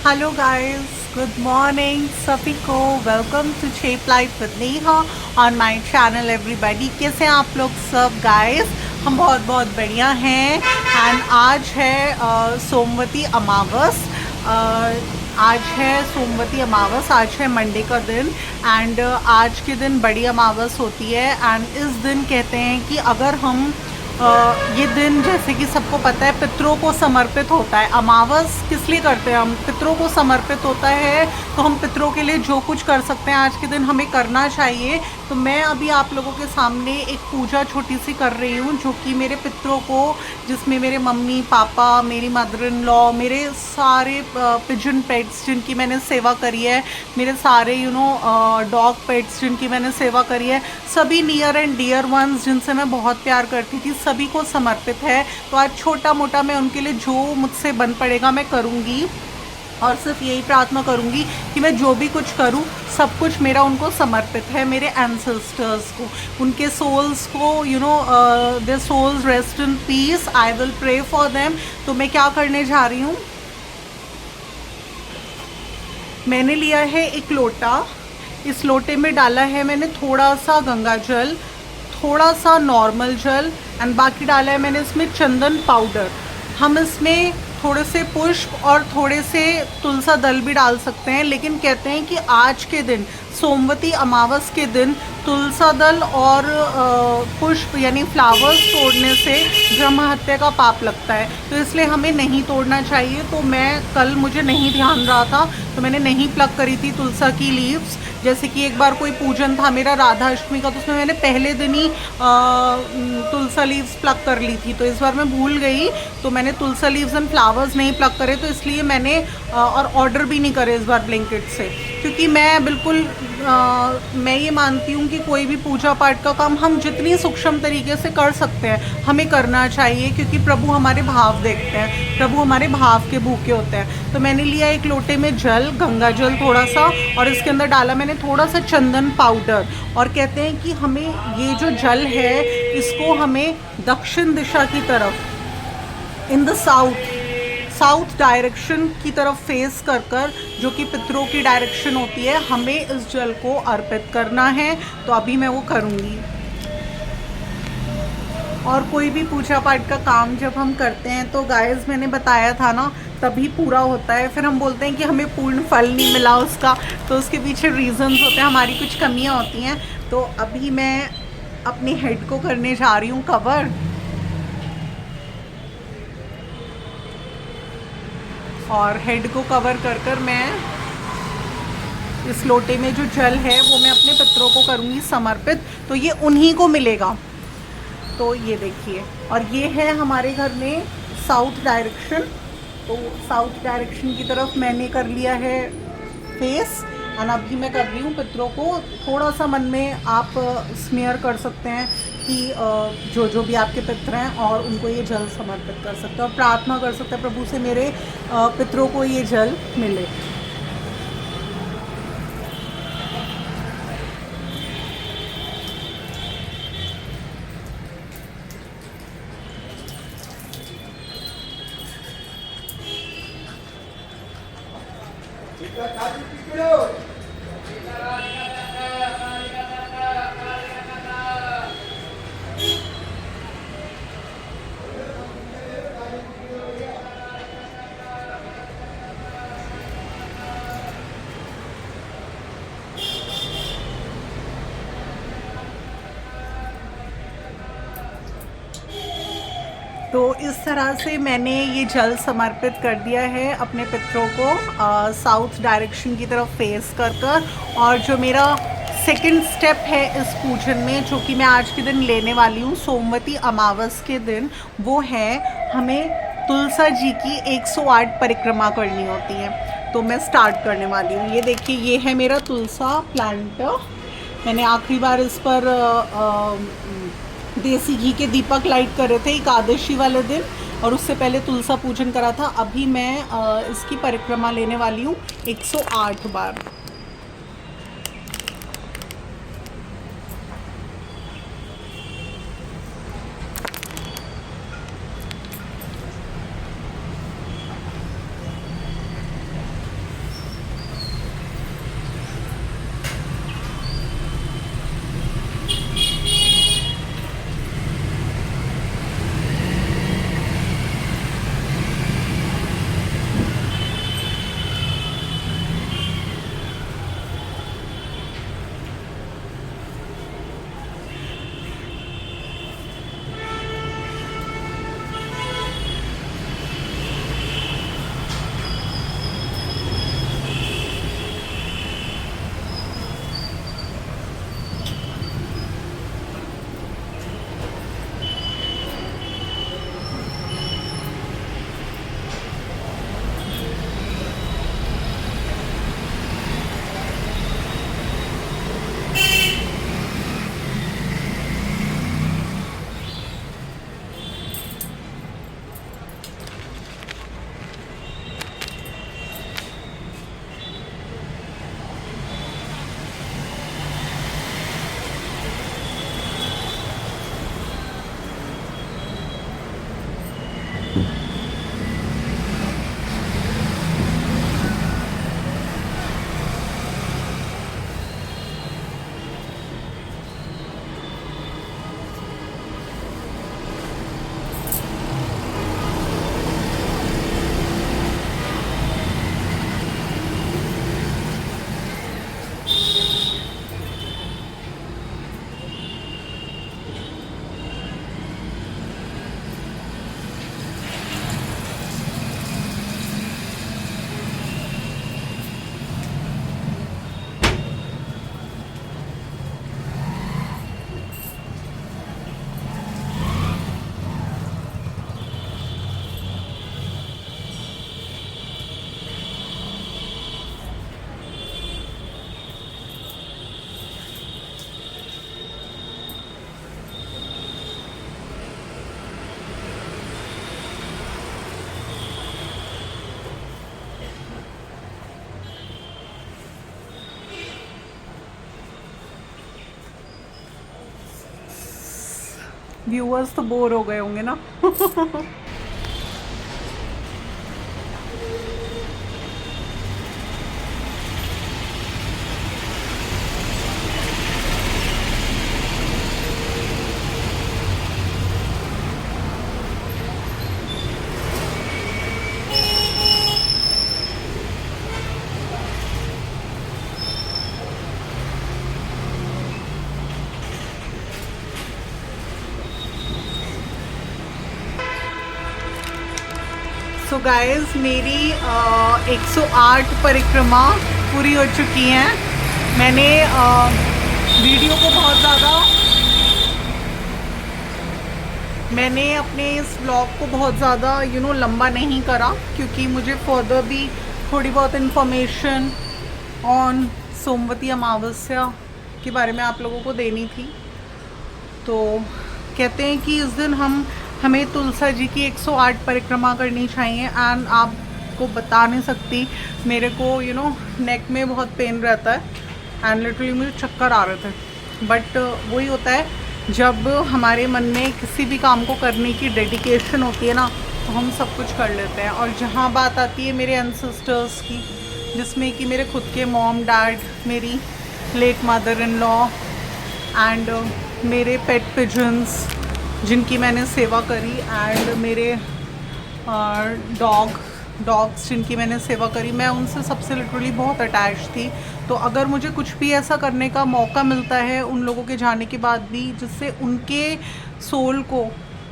Hello guys, good morning सभी को welcome to Shape Life with Neha on my channel everybody. कैसे हैं आप लोग सब गाइस? हम बहुत बहुत बढ़िया हैं। एंड आज है सोमवती अमावस। आज है सोमवती अमावस, आज है मंडे का दिन। एंड आज के दिन बड़ी अमावस होती है। एंड इस दिन कहते हैं कि अगर हम ये दिन जैसे कि सबको पता है पितरों को समर्पित होता है। अमावस किस लिए करते हैं हम? पितरों को समर्पित होता है, तो हम पितरों के लिए जो कुछ कर सकते हैं आज के दिन हमें करना चाहिए। तो मैं अभी आप लोगों के सामने एक पूजा छोटी सी कर रही हूँ, जो कि मेरे पितरों को, जिसमें मेरे मम्मी पापा, मेरी मदर इन लॉ, मेरे सारे पिजन पेट्स जिनकी मैंने सेवा करी है, मेरे सारे डॉग पेट्स जिनकी मैंने सेवा करी है, सभी नियर एंड डियर वंस जिनसे मैं बहुत प्यार करती थी, सभी को समर्पित है। तो आज छोटा मोटा मैं उनके लिए जो मुझसे बन पड़ेगा मैं करूँगी, और सिर्फ यही प्रार्थना करूँगी कि मैं जो भी कुछ करूँ सब कुछ मेरा उनको समर्पित है, मेरे एंसेस्टर्स को, उनके सोल्स को, their souls rest in peace. I will pray for them. तो मैं क्या करने जा रही हूँ, मैंने लिया है एक लोटा। इस लोटे में डाला है मैंने थोड़ा सा गंगा जल, थोड़ा सा नॉर्मल जल, एंड बाकी डाला है मैंने इसमें चंदन पाउडर। हम इसमें थोड़े से पुष्प और थोड़े से तुलसा दल भी डाल सकते हैं, लेकिन कहते हैं कि आज के दिन, सोमवती अमावस के दिन, तुलसा दल और पुष्प यानी फ्लावर्स तोड़ने से ब्रह्म हत्या का पाप लगता है, तो इसलिए हमें नहीं तोड़ना चाहिए। तो मैं कल, मुझे नहीं ध्यान रहा था, तो मैंने नहीं प्लग करी थी तुलसा की लीव्स। जैसे कि एक बार कोई पूजन था मेरा राधा अष्टमी का, तो उसमें मैंने पहले दिन ही तुलसा लीव्स प्लग कर ली थी। तो इस बार मैं भूल गई, तो मैंने तुलसा लीव्स एंड फ्लावर्स नहीं प्लग करे, तो इसलिए मैंने और ऑर्डर भी नहीं करे इस बार ब्लिंकिट से, क्योंकि मैं बिल्कुल मैं ये मानती हूँ कि कोई भी पूजा पाठ का काम हम जितनी सूक्ष्म तरीके से कर सकते हैं हमें करना चाहिए, क्योंकि प्रभु हमारे भाव देखते हैं, प्रभु हमारे भाव के भूखे होते हैं। तो मैंने लिया एक लोटे में जल, गंगा जल थोड़ा सा, और इसके अंदर डाला मैंने थोड़ा सा चंदन पाउडर। और कहते हैं कि हमें ये जो जल है इसको हमें दक्षिण दिशा की तरफ, इन द साउथ डायरेक्शन की तरफ फेस कर कर, जो कि पितरों की डायरेक्शन होती है, हमें इस जल को अर्पित करना है। तो अभी मैं वो करूँगी। और कोई भी पूजा पाठ का काम जब हम करते हैं तो गाइस, मैंने बताया था ना, तभी पूरा होता है। फिर हम बोलते हैं कि हमें पूर्ण फल नहीं मिला उसका, तो उसके पीछे रीजंस होते हैं, हमारी कुछ कमियां होती हैं। तो अभी मैं अपनी हेड को करने जा रही हूँ कवर, और हेड को कवर कर कर मैं इस लोटे में जो जल है वो मैं अपने पितरों को करूँगी समर्पित, तो ये उन्हीं को मिलेगा। तो ये देखिए, और ये है हमारे घर में साउथ डायरेक्शन। तो साउथ डायरेक्शन की तरफ मैंने कर लिया है फेस, और अभी मैं कर रही हूँ पितरों को। थोड़ा सा मन में आप स्मेयर कर सकते हैं कि जो भी आपके पितर हैं, और उनको ये जल समर्पित कर सकते हैं, और प्रार्थना कर सकते हैं प्रभु से मेरे पितरों को ये जल मिले। तो इस तरह से मैंने ये जल समर्पित कर दिया है अपने पितरों को साउथ डायरेक्शन की तरफ फेस कर कर। और जो मेरा सेकंड स्टेप है इस पूजन में, जो कि मैं आज के दिन लेने वाली हूँ सोमवती अमावस के दिन, वो है हमें तुलसा जी की 108 परिक्रमा करनी होती है। तो मैं स्टार्ट करने वाली हूँ। ये देखिए, ये है मेरा तुलसा प्लांट। मैंने आखिरी बार इस पर देसी घी के दीपक लाइट करे थे एकादशी वाले दिन, और उससे पहले तुलसा पूजन करा था। अभी मैं इसकी परिक्रमा लेने वाली हूँ 108 बार। व्यूअर्स तो बोर हो गए होंगे ना। सो गाइस मेरी 108 परिक्रमा पूरी हो चुकी हैं। मैंने वीडियो को बहुत ज़्यादा मैंने अपने इस ब्लॉग को बहुत ज़्यादा लंबा नहीं करा, क्योंकि मुझे फर्दर भी थोड़ी बहुत इन्फॉर्मेशन ऑन सोमवती अमावस्या के बारे में आप लोगों को देनी थी। तो कहते हैं कि इस दिन हमें तुलसा जी की 108 परिक्रमा करनी चाहिए। एंड आपको बता नहीं सकती, मेरे को नेक में बहुत पेन रहता है एंड लिटरली मुझे चक्कर आ रहे थे। बट वही होता है, जब हमारे मन में किसी भी काम को करने की डेडिकेशन होती है ना, तो हम सब कुछ कर लेते हैं। और जहाँ बात आती है मेरे एंसेस्टर्स की, जिसमें कि मेरे खुद के मॉम डैड, मेरी late mother in law and मेरे पेट पिजन्स जिनकी मैंने सेवा करी, एंड मेरे डॉग्स जिनकी मैंने सेवा करी, मैं उनसे सबसे लिटरली बहुत अटैच थी। तो अगर मुझे कुछ भी ऐसा करने का मौका मिलता है उन लोगों के जाने के बाद भी, जिससे उनके सोल को,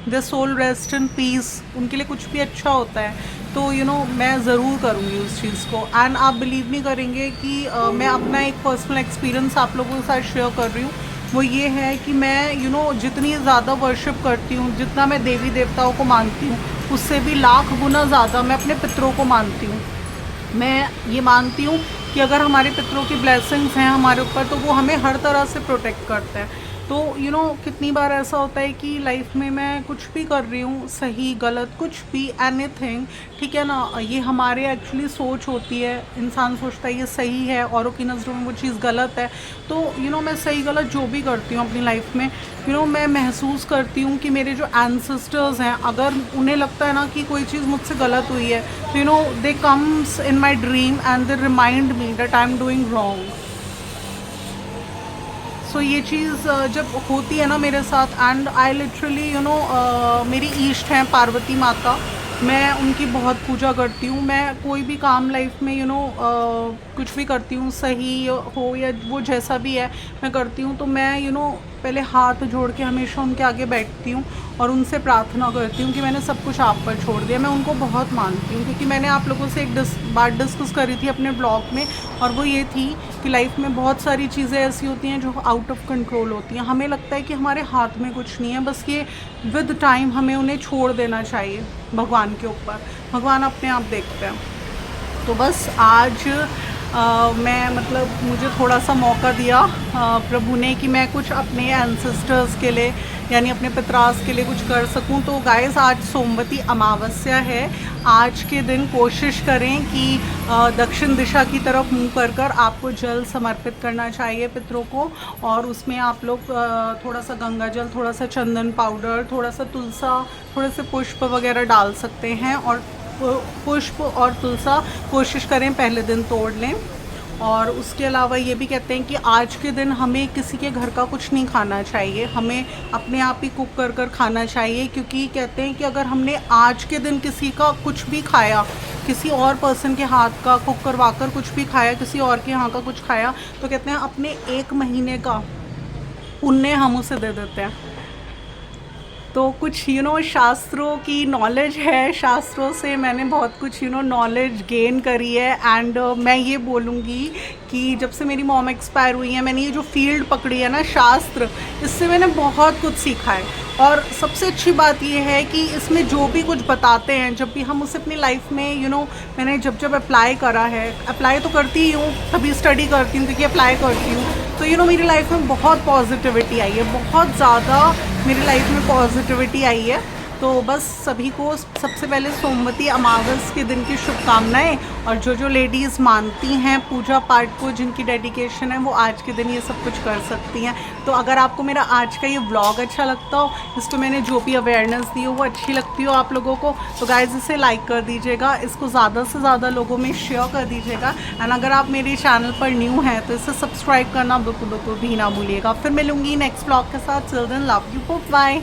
the soul rest in peace, उनके लिए कुछ भी अच्छा होता है, तो मैं ज़रूर करूँगी उस चीज़ को। एंड आप बिलीव नहीं करेंगे कि मैं अपना एक पर्सनल एक्सपीरियंस आप लोगों के साथ शेयर कर रही हूँ। वो ये है कि मैं जितनी ज़्यादा वर्शिप करती हूँ, जितना मैं देवी देवताओं को मानती हूँ, उससे भी लाख गुना ज़्यादा मैं अपने पितरों को मानती हूँ। मैं ये मानती हूँ कि अगर हमारे पितरों की ब्लेसिंग्स हैं हमारे ऊपर, तो वो हमें हर तरह से प्रोटेक्ट करते हैं। तो कितनी बार ऐसा होता है कि लाइफ में मैं कुछ भी कर रही हूँ, सही गलत कुछ भी, एनीथिंग, ठीक है ना, ये हमारे एक्चुअली सोच होती है। इंसान सोचता है ये सही है, औरों की नज़रों में वो चीज़ गलत है। तो मैं सही गलत जो भी करती हूँ अपनी लाइफ में, मैं महसूस करती हूँ कि मेरे जो एंसेस्टर्स हैं, अगर उन्हें लगता है ना कि कोई चीज़ मुझसे गलत हुई है, तो they comes in my dream and they remind me that I am doing wrong. So ये चीज़ जब होती है ना मेरे साथ, एंड आई लिटरली मेरी ईष्ट हैं पार्वती माता, मैं उनकी बहुत पूजा करती हूँ। मैं कोई भी काम लाइफ में कुछ भी करती हूँ, सही हो या वो जैसा भी है मैं करती हूँ, तो मैं पहले हाथ जोड़ के हमेशा उनके आगे बैठती हूँ और उनसे प्रार्थना करती हूँ कि मैंने सब कुछ आप पर छोड़ दिया। मैं उनको बहुत मानती हूँ, क्योंकि मैंने आप लोगों से एक बात डिस्कस करी थी अपने ब्लॉग में, और वो ये थी कि लाइफ में बहुत सारी चीज़ें ऐसी होती हैं जो आउट ऑफ कंट्रोल होती हैं। हमें लगता है कि हमारे हाथ में कुछ नहीं है, बस ये विद टाइम हमें उन्हें छोड़ देना चाहिए भगवान के ऊपर। भगवान अपने आप देखते हैं। तो बस आज मैं मुझे थोड़ा सा मौका दिया प्रभु ने कि मैं कुछ अपने एंसेस्टर्स के लिए, यानी अपने पितरास के लिए कुछ कर सकूं। तो गाइस, आज सोमवती अमावस्या है। आज के दिन कोशिश करें कि दक्षिण दिशा की तरफ मुंह कर आपको जल समर्पित करना चाहिए पितरों को, और उसमें आप लोग थोड़ा सा गंगा जल, थोड़ा सा चंदन पाउडर, थोड़ा सा तुलसा, थोड़े से पुष्प वगैरह डाल सकते हैं। और पुष्प और तुलसा कोशिश करें पहले दिन तोड़ लें। और उसके अलावा ये भी कहते हैं कि आज के दिन हमें किसी के घर का कुछ नहीं खाना चाहिए, हमें अपने आप ही कुक कर खाना चाहिए। क्योंकि कहते हैं कि अगर हमने आज के दिन किसी का कुछ भी खाया, किसी और पर्सन के हाथ का कुक करवा कर कुछ भी खाया, किसी और के यहाँ का कुछ खाया, तो कहते हैं अपने 1 महीने का पुण्य हम उसे दे देते हैं। तो कुछ शास्त्रों की नॉलेज है, शास्त्रों से मैंने बहुत कुछ नॉलेज गेन करी है। एंड मैं ये बोलूँगी कि जब से मेरी मॉम एक्सपायर हुई है, मैंने ये जो फील्ड पकड़ी है ना शास्त्र, इससे मैंने बहुत कुछ सीखा है। और सबसे अच्छी बात ये है कि इसमें जो भी कुछ बताते हैं, जब भी हम उसे अपनी लाइफ में मैंने जब अप्लाई करा है, अप्लाई तो करती ही हूँ, तभी स्टडी करती हूँ क्योंकि अप्लाई करती हूँ, तो मेरी लाइफ में बहुत पॉजिटिविटी आई है, बहुत ज़्यादा मेरी लाइफ में पॉजिटिविटी आई है। तो बस सभी को सबसे पहले सोमवती अमावस के दिन की शुभकामनाएं। और जो जो लेडीज़ मानती हैं पूजा पाठ को, जिनकी डेडिकेशन है, वो आज के दिन ये सब कुछ कर सकती हैं। तो अगर आपको मेरा आज का ये व्लॉग अच्छा लगता हो, इस पर मैंने जो भी अवेयरनेस दी हो वो अच्छी लगती हो आप लोगों को, तो गाइज इसे लाइक कर दीजिएगा, इसको ज़्यादा से ज़्यादा लोगों में शेयर कर दीजिएगा। एंड अगर आप मेरे चैनल पर न्यू हैं तो इसे सब्सक्राइब करना बिल्कुल भी ना भूलिएगा। फिर मिलूंगी नेक्स्ट व्लॉग के साथ। Children love you, bye.